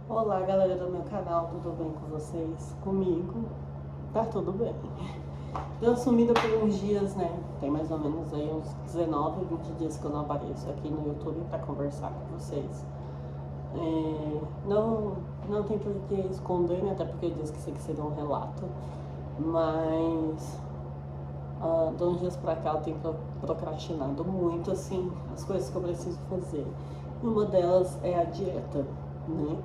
Olá, galera do meu canal, tudo bem com vocês? Comigo tá tudo bem. Deu sumida por uns dias, né? Tem mais ou menos aí uns 19, 20 dias que eu não apareço aqui no YouTube pra conversar com vocês. Não tem por que esconder, né? Até porque eu disse que isso aqui seria um relato. Mas de uns dias pra cá eu tenho procrastinado muito, assim, as coisas que eu preciso fazer. Uma delas é a dieta, né?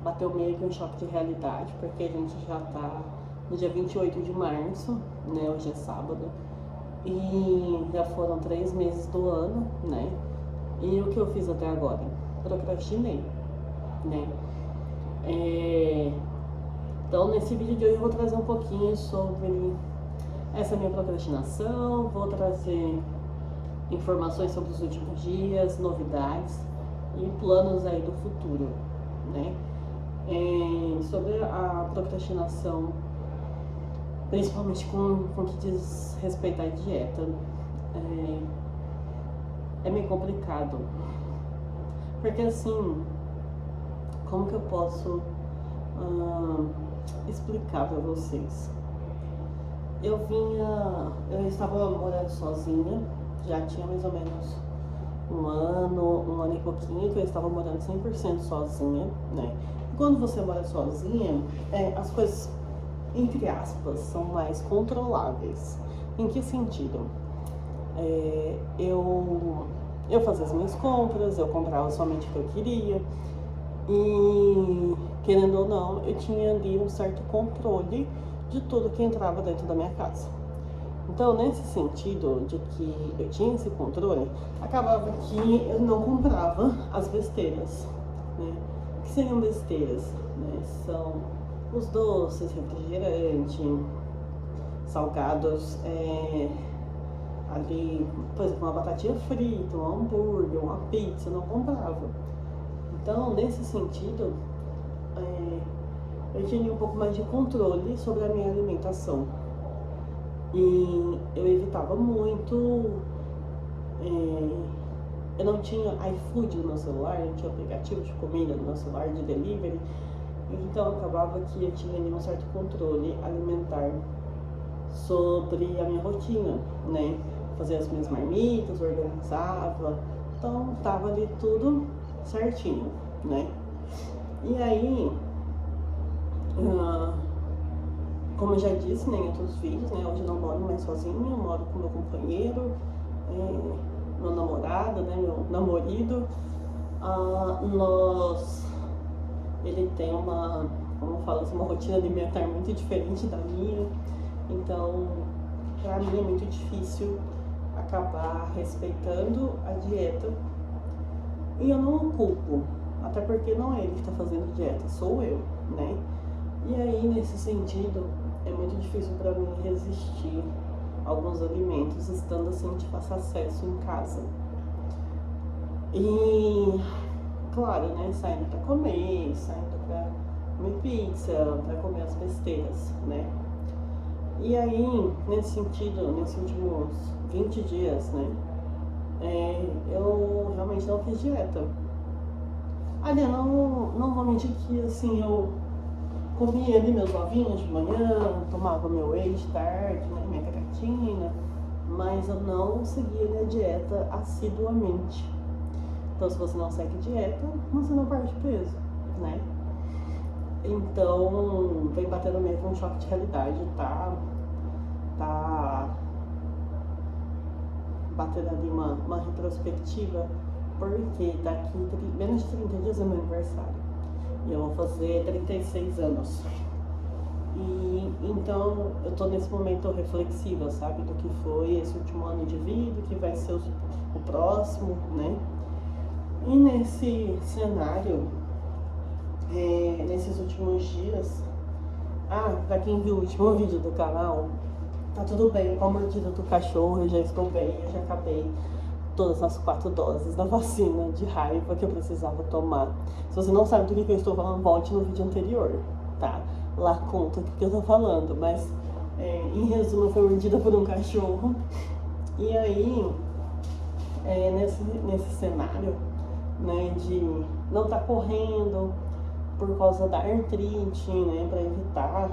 Bateu meio que um choque de realidade, porque a gente já tá no dia 28 de março, né? Hoje é sábado, e já foram 3 meses do ano, né? E o que eu fiz até agora? Procrastinei, né? Então, nesse vídeo de hoje eu vou trazer um pouquinho sobre essa minha procrastinação, vou trazer informações sobre os últimos dias, novidades e planos aí do futuro, né? Sobre a procrastinação, principalmente com o que diz respeito à dieta, é meio complicado, porque assim, como que eu posso explicar para vocês? Eu estava morando sozinha, já tinha mais ou menos um ano e pouquinho que eu estava morando 100% sozinha, né? E quando você mora sozinha, as coisas, entre aspas, são mais controláveis. Em que sentido? Eu fazia as minhas compras, eu comprava somente o que eu queria e, querendo ou não, eu tinha ali um certo controle de tudo que entrava dentro da minha casa. Então, nesse sentido de que eu tinha esse controle, acabava que eu não comprava as besteiras, né? O que seriam besteiras? Né? São os doces, refrigerante, salgados, ali, por exemplo, uma batatinha frita, um hambúrguer, uma pizza, eu não comprava. Então, nesse sentido, eu tinha um pouco mais de controle sobre a minha alimentação. E eu evitava muito. Eu não tinha iFood no meu celular, não tinha aplicativo de comida no meu celular, de delivery. Então acabava que eu tinha ali um certo controle alimentar sobre a minha rotina, né? Fazia as minhas marmitas, organizava. Então tava ali tudo certinho, né? E aí, como eu já disse, né, em outros vídeos, né, hoje eu não moro mais sozinha, eu moro com meu companheiro, meu namorado, né, meu namorido. Ele tem como fala assim, uma rotina alimentar muito diferente da minha, então pra mim é muito difícil acabar respeitando a dieta. E eu não o culpo, até porque não é ele que está fazendo dieta, sou eu, né? E aí, nesse sentido, é muito difícil para mim resistir a alguns alimentos estando assim de fácil acesso em casa. E, claro, né, saindo para comer pizza, para comer as besteiras, né? E aí, nesse sentido, nesses últimos 20 dias, né, eu realmente não fiz dieta. Aliás, não vou mentir que, assim, eu comia ali meus ovinhos de manhã, tomava meu whey de tarde, né, minha creatina, mas eu não seguia a dieta assiduamente. Então, se você não segue dieta, você não perde peso, né? Então, vem batendo meio com um choque de realidade, tá batendo ali uma retrospectiva, porque daqui menos de 30 dias é meu aniversário. E eu vou fazer 36 anos. E então eu tô nesse momento reflexiva, sabe? Do que foi esse último ano de vida, que vai ser o próximo, né? E nesse cenário, nesses últimos dias, pra quem viu o último vídeo do canal, tá tudo bem, com a mordida do cachorro eu já estou bem, eu já acabei todas as 4 doses da vacina de raiva que eu precisava tomar. Se você não sabe do que eu estou falando, volte no vídeo anterior, tá? Lá conta o que eu tô falando, mas em resumo, foi mordida por um cachorro. E aí, nesse cenário, né, de não estar correndo por causa da artrite, né, para evitar.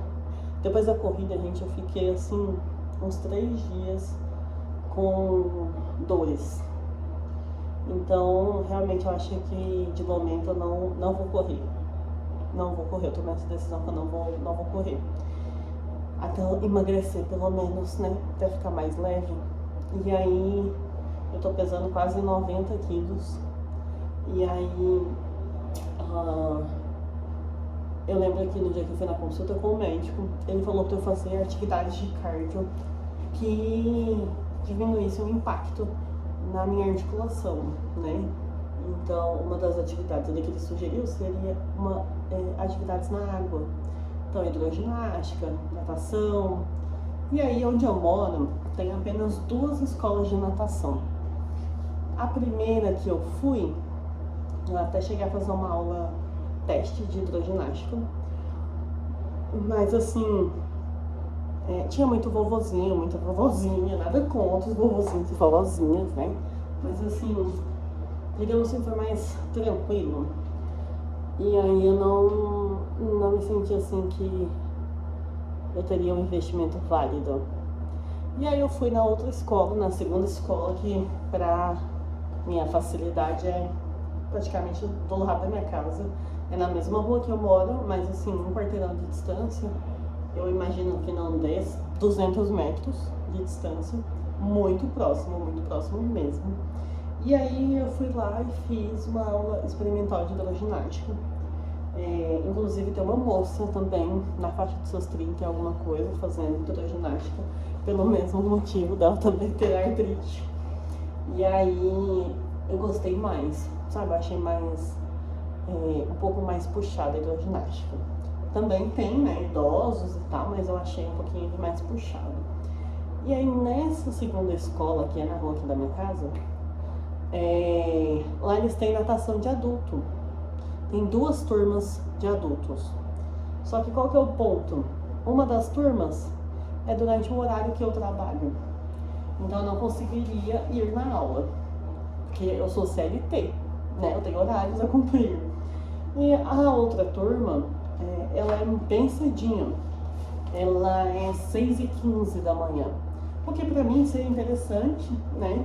Depois da corrida, gente, eu fiquei assim uns 3 dias com dores. Então, realmente eu acho que de momento eu não vou correr. Não vou correr, eu tomei essa decisão que eu não vou correr. Até eu emagrecer pelo menos, né? Até ficar mais leve. E aí eu tô pesando quase 90 quilos. E aí eu lembro que no dia que eu fui na consulta com o médico, ele falou pra eu fazer atividades de cardio que diminuísse o impacto na minha articulação, né? Então, uma das atividades que ele sugeriu seria atividades na água. Então, hidroginástica, natação. E aí, onde eu moro, tem apenas 2 escolas de natação. A primeira que eu fui, eu até cheguei a fazer uma aula teste de hidroginástica. Mas, assim, tinha muito vovozinho, muita vovozinha, nada contra os vovozinhos e vovozinhas, né? Mas, assim, digamos assim, foi mais tranquilo. E aí eu não me senti assim que eu teria um investimento válido. E aí eu fui na outra escola, na segunda escola, que pra minha facilidade é praticamente do lado da minha casa. É na mesma rua que eu moro, mas assim, um quarteirão de distância. Eu imagino que não dê 200 metros de distância, muito próximo mesmo. E aí eu fui lá e fiz uma aula experimental de hidroginástica. Inclusive tem uma moça também na faixa dos seus 30 alguma coisa fazendo hidroginástica, pelo mesmo motivo dela também ter artrite. E aí eu gostei mais, sabe? Eu achei mais um pouco mais puxada a hidroginástica. Também tem, né, idosos e tal, mas eu achei um pouquinho mais puxado. E aí nessa segunda escola, que é na rua aqui da minha casa, lá eles têm natação de adulto. Tem 2 turmas de adultos. Só que qual que é o ponto? Uma das turmas é durante o horário que eu trabalho. Então eu não conseguiria ir na aula, porque eu sou CLT, né? Eu tenho horários a cumprir. E a outra turma, ela é bem cedinho. Ela é 6h15 da manhã. O que pra mim seria interessante, né?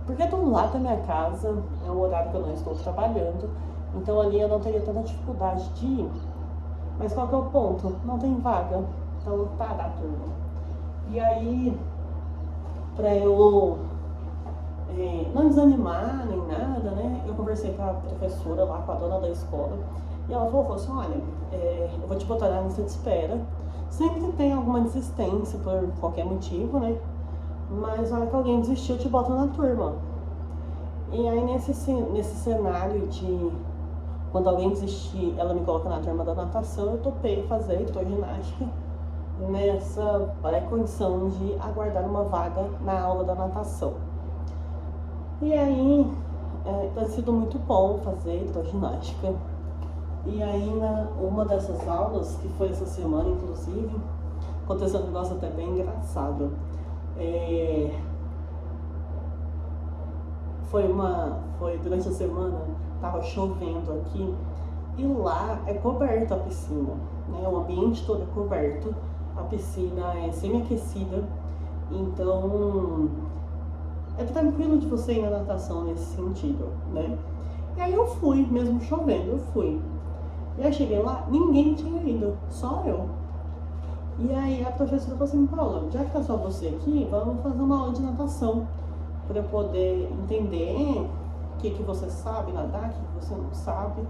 Porque é do lado da minha casa, é um horário que eu não estou trabalhando, então ali eu não teria tanta dificuldade de ir. Mas qual que é o ponto? Não tem vaga, tá lotada a turma. E aí, pra eu não desanimar nem nada, né, eu conversei com a professora lá, com a dona da escola, e ela falou assim, olha, eu vou te botar na lista de espera, sempre que tem alguma desistência por qualquer motivo, né, mas na hora que alguém desistiu, eu te boto na turma. E aí nesse cenário de quando alguém desistir, ela me coloca na turma da natação, eu topei fazer hidroginástica nessa condição de aguardar uma vaga na aula da natação. E aí tem sido muito bom fazer hidroginástica. E aí uma dessas aulas, que foi essa semana inclusive, aconteceu um negócio até bem engraçado. Foi durante a semana, tava chovendo aqui, e lá é coberta a piscina, né? O ambiente todo é coberto, a piscina é semi-aquecida, então é tranquilo de você ir na natação nesse sentido, né? E aí eu fui, mesmo chovendo, eu fui. E aí cheguei lá, ninguém tinha ido, só eu. E aí a professora falou assim, Paula, já que tá só você aqui, vamos fazer uma aula de natação, para eu poder entender o que você sabe nadar, o que você não sabe.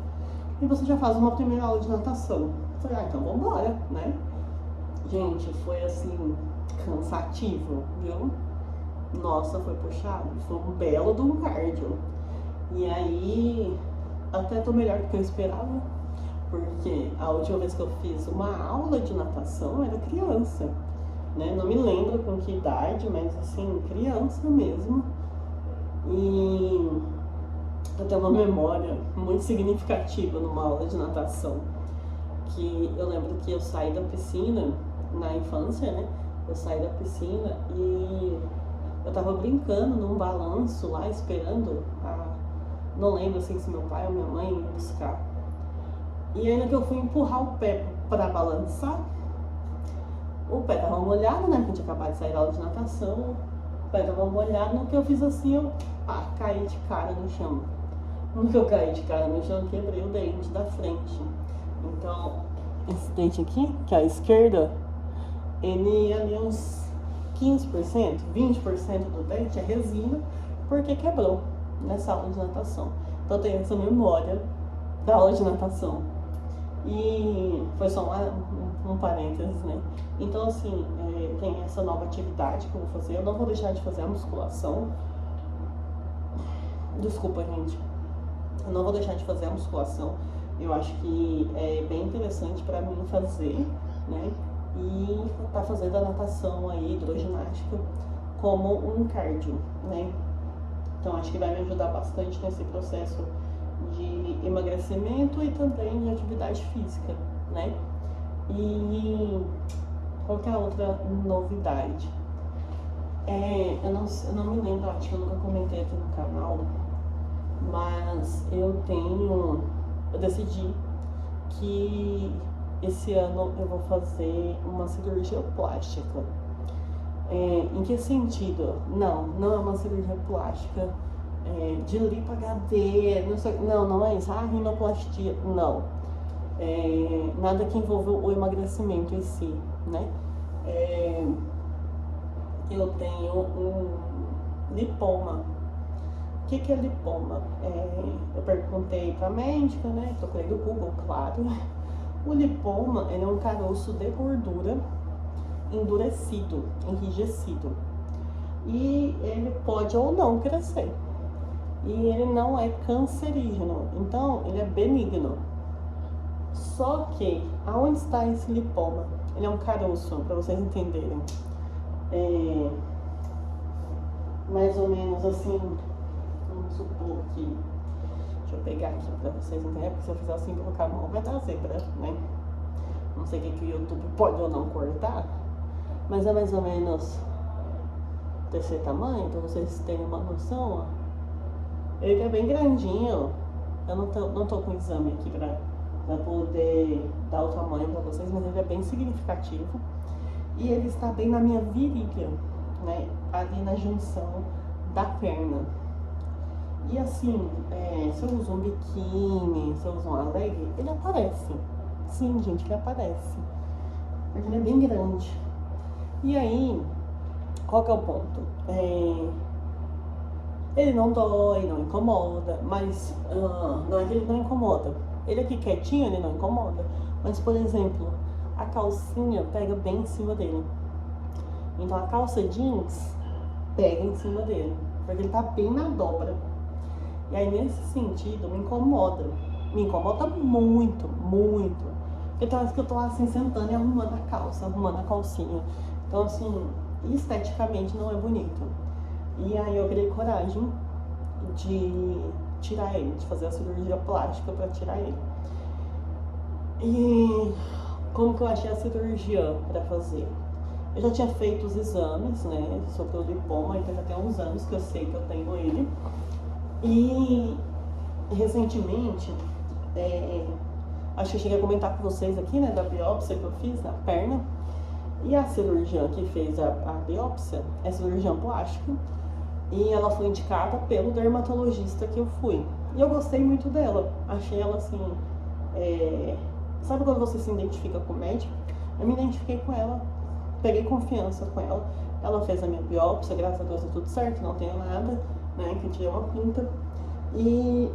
E você já faz uma primeira aula de natação. Eu falei, então vambora, né? Gente, foi assim, cansativo, viu? Nossa, foi puxado. Foi um belo de um cardio. E aí, até tô melhor do que eu esperava. Porque a última vez que eu fiz uma aula de natação, eu era criança. Né? Não me lembro com que idade, mas assim, criança mesmo. E eu tenho uma memória muito significativa numa aula de natação. Que eu lembro que eu saí da piscina, na infância, né? Eu saí da piscina e eu tava brincando num balanço lá, esperando não lembro assim se meu pai ou minha mãe ia buscar. E ainda que eu fui empurrar o pé para balançar, o pé tava molhado, né? Porque eu tinha acabado de sair da aula de natação. O pé tava molhado, no que eu fiz assim, eu caí de cara no chão. No que eu caí de cara no chão, eu quebrei o dente da frente. Então, esse dente aqui, que é a esquerda, ele ali uns 15%, 20% do dente é resina, porque quebrou nessa aula de natação. Então eu tenho essa memória da aula de natação. E foi só um parênteses, né? Então assim, tem essa nova atividade que eu vou fazer. Eu não vou deixar de fazer a musculação. Desculpa, gente. Eu não vou deixar de fazer a musculação. Eu acho que é bem interessante pra mim fazer, né? E tá fazendo a natação aí, hidroginástica, como um cardio, né? Então acho que vai me ajudar bastante nesse processo de emagrecimento e também de atividade física, né? E qual que é a outra novidade? Eu não me lembro, acho que eu nunca comentei aqui no canal, mas eu decidi que esse ano eu vou fazer uma cirurgia plástica. Em que sentido? Não é uma cirurgia plástica de lipo HD, não é isso, rinoplastia, não. Nada que envolva o emagrecimento em si, né? Eu tenho um lipoma. O que é lipoma? Eu perguntei pra médica, né? Procurei no Google, claro. O lipoma, ele é um caroço de gordura endurecido, enrijecido. E ele pode ou não crescer. E ele não é cancerígeno, então ele é benigno. Só que, aonde está esse lipoma? Ele é um caroço, para vocês entenderem. Mais ou menos assim, vamos supor que... Deixa eu pegar aqui para vocês entenderem, porque se eu fizer assim, colocar a mão, vai dar zebra, né? Não sei o que o YouTube pode ou não cortar, mas é mais ou menos desse tamanho, para vocês terem uma noção, ó. Ele é bem grandinho. Eu não tô com o exame aqui para poder dar o tamanho para vocês, mas ele é bem significativo. E ele está bem na minha virilha, né? Ali na junção da perna. E assim, se eu uso um biquíni, se eu uso uma leg, ele aparece. Sim, gente, ele aparece. Porque ele é bem grande. E aí, qual que é o ponto? Ele não dói, não incomoda, mas não é que ele não incomoda. Ele aqui quietinho, ele não incomoda. Mas, por exemplo, a calcinha pega bem em cima dele. Então a calça jeans pega em cima dele, porque ele tá bem na dobra. E aí nesse sentido me incomoda muito, muito. Porque tem horas que eu tô assim sentando e arrumando a calça, arrumando a calcinha. Então assim, esteticamente não é bonito. E aí eu criei coragem de tirar ele, de fazer a cirurgia plástica pra tirar ele. E como que eu achei a cirurgia pra fazer? Eu já tinha feito os exames, né, sobre o lipoma, então já tem uns anos que eu sei que eu tenho ele. E recentemente, acho que eu cheguei a comentar com vocês aqui, né, da biópsia que eu fiz na perna. E a cirurgiã que fez a biópsia é cirurgiã plástica. E ela foi indicada pelo dermatologista que eu fui. E eu gostei muito dela. Achei ela assim... Sabe quando você se identifica com o médico? Eu me identifiquei com ela. Peguei confiança com ela. Ela fez a minha biópsia, graças a Deus deu tudo certo, não tenho nada, né? Que eu tirei uma pinta. E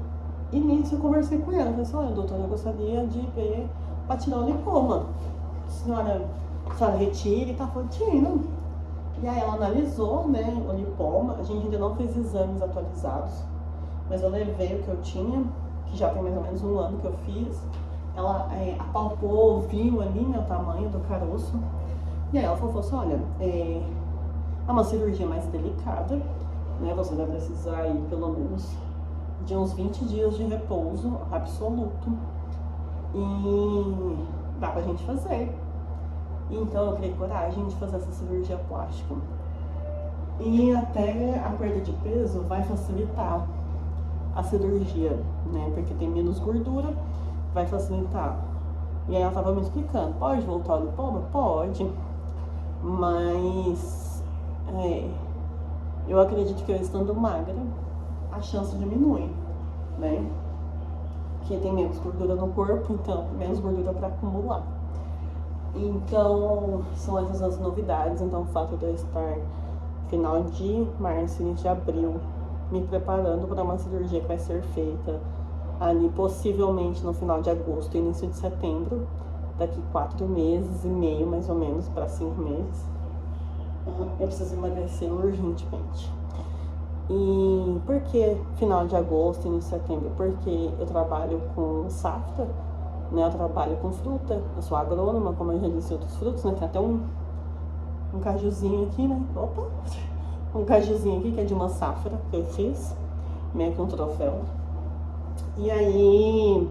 nisso eu conversei com ela. Falei assim, olha, doutora, eu gostaria de ver pra tirar o lipoma. A senhora retira e tá falando, tira. E aí ela analisou, né, o lipoma. A gente ainda não fez exames atualizados, mas eu levei o que eu tinha, que já tem mais ou menos um ano que eu fiz. Ela apalpou, viu ali, né, o tamanho do caroço. E aí ela falou assim, olha, é uma cirurgia mais delicada, né, você vai precisar aí pelo menos de uns 20 dias de repouso absoluto. E dá pra gente fazer. Então eu criei coragem de fazer essa cirurgia plástica. E até a perda de peso vai facilitar. a cirurgia, né? Porque tem menos gordura, vai facilitar. E aí ela tava me explicando, pode voltar ao lipoma? Pode, mas eu acredito que eu estando magra, a chance diminui, né? Porque tem menos gordura no corpo, então menos gordura para acumular. Então, são essas as novidades. Então, o fato de eu estar final de março, início de abril, me preparando para uma cirurgia que vai ser feita ali possivelmente no final de agosto, início de setembro, daqui 4 meses e meio, mais ou menos, para 5 meses. Eu preciso emagrecer urgentemente. E por que final de agosto, início de setembro? Porque eu trabalho com safra, né? Eu trabalho com fruta, eu sou agrônoma, como eu já disse, outros frutos, né? Tem até um cajuzinho aqui, né? Opa! Um cajuzinho aqui que é de uma safra que eu fiz, meio que um troféu. E aí,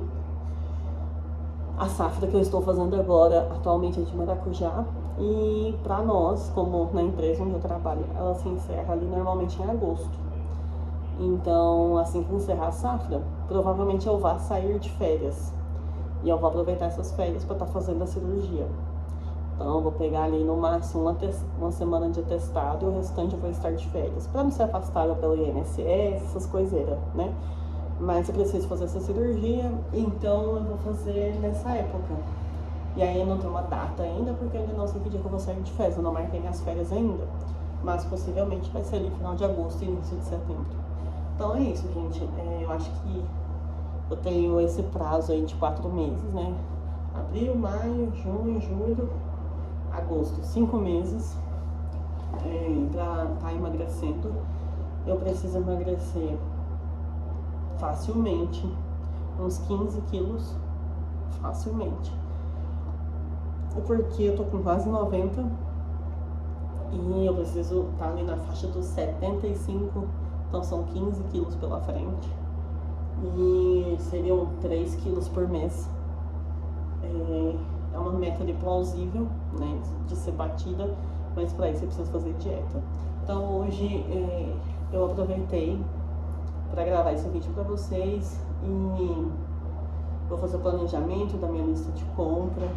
a safra que eu estou fazendo agora, atualmente, é de maracujá. E para nós, como na empresa onde eu trabalho, ela se encerra ali normalmente em agosto. Então, assim que encerrar a safra, provavelmente eu vá sair de férias. E eu vou aproveitar essas férias para estar fazendo a cirurgia. Então, eu vou pegar ali no máximo uma semana de atestado e o restante eu vou estar de férias. Para não ser afastada pelo INSS, essas coiseiras, né? Mas eu preciso fazer essa cirurgia, então eu vou fazer nessa época. E aí eu não tenho uma data ainda, porque eu ainda não sei que dia que eu vou sair de férias. Eu não marquei minhas férias ainda. Mas possivelmente vai ser ali final de agosto e início de setembro. Então é isso, gente. Eu acho que eu tenho esse prazo aí de 4 meses, né? Abril, maio, junho, julho, agosto. 5 meses pra estar emagrecendo. Eu preciso emagrecer facilmente uns 15 quilos. Facilmente. Porque eu tô com quase 90 e eu preciso estar ali na faixa dos 75. Então são 15 quilos pela frente. E seriam 3 quilos por mês. É uma meta de plausível, né, de ser batida, mas para isso eu preciso fazer dieta. Então hoje eu aproveitei para gravar esse vídeo para vocês e vou fazer o planejamento da minha lista de compra.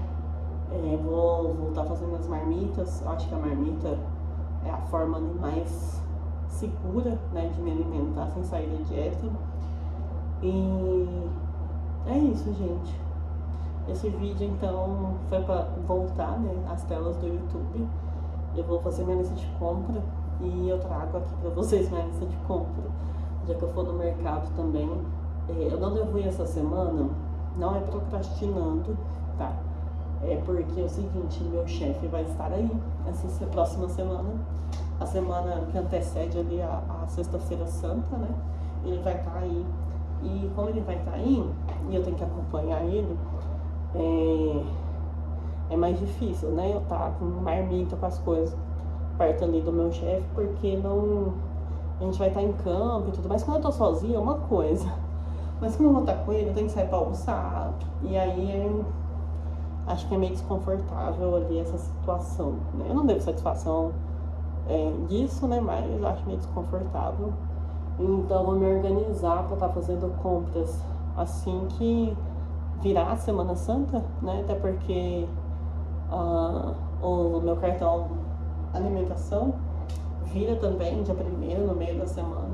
Vou voltar fazendo as marmitas. Eu acho que a marmita é a forma mais segura, né, de me alimentar sem sair da dieta. E é isso, gente. Esse vídeo então foi para voltar, né, às telas do YouTube. Eu vou fazer minha lista de compra e eu trago aqui para vocês minha lista de compra. Já que eu for no mercado também. Eu não devo ir essa semana, não é procrastinando, tá? É porque é o seguinte, meu chefe vai estar aí essa próxima semana, a semana que antecede ali a Sexta-feira Santa, né? Ele vai estar aí. E como ele vai estar aí, e eu tenho que acompanhar ele, é mais difícil, né? Eu estar com marmita, com as coisas perto ali do meu chefe, porque não... A gente vai estar em campo e tudo mais. Quando eu tô sozinha é uma coisa. Mas como eu vou estar com ele, eu tenho que sair pra almoçar. E aí acho que é meio desconfortável ali essa situação, né? Eu não devo satisfação disso, né? Mas eu acho meio desconfortável. Então eu vou me organizar pra estar fazendo compras assim que virar a Semana Santa, né? Até porque o meu cartão alimentação vira também dia 1º, no meio da semana.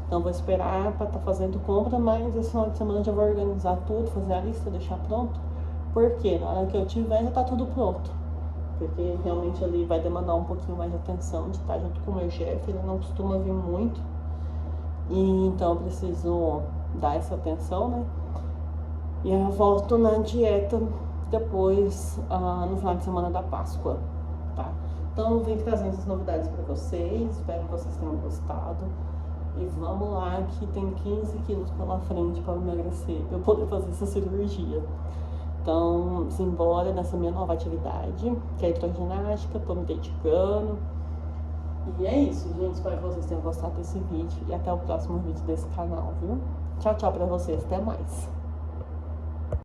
Então vou esperar para estar fazendo compra, mas esse final de semana eu já vou organizar tudo, fazer a lista, deixar pronto. Porque na hora que eu tiver já tá tudo pronto. Porque realmente ali vai demandar um pouquinho mais de atenção, de estar junto com o meu chefe, ele não costuma vir muito. E então eu preciso dar essa atenção, né? E aí eu volto na dieta depois, no final de semana da Páscoa, tá? Então eu venho trazendo essas novidades para vocês, espero que vocês tenham gostado. E vamos lá, que tem 15 quilos pela frente para emagrecer, para eu poder fazer essa cirurgia. Então, simbora nessa minha nova atividade, que é a hidroginástica, tô me dedicando. E é isso, gente, espero que vocês tenham gostado desse vídeo e até o próximo vídeo desse canal, viu? Tchau, tchau pra vocês, até mais!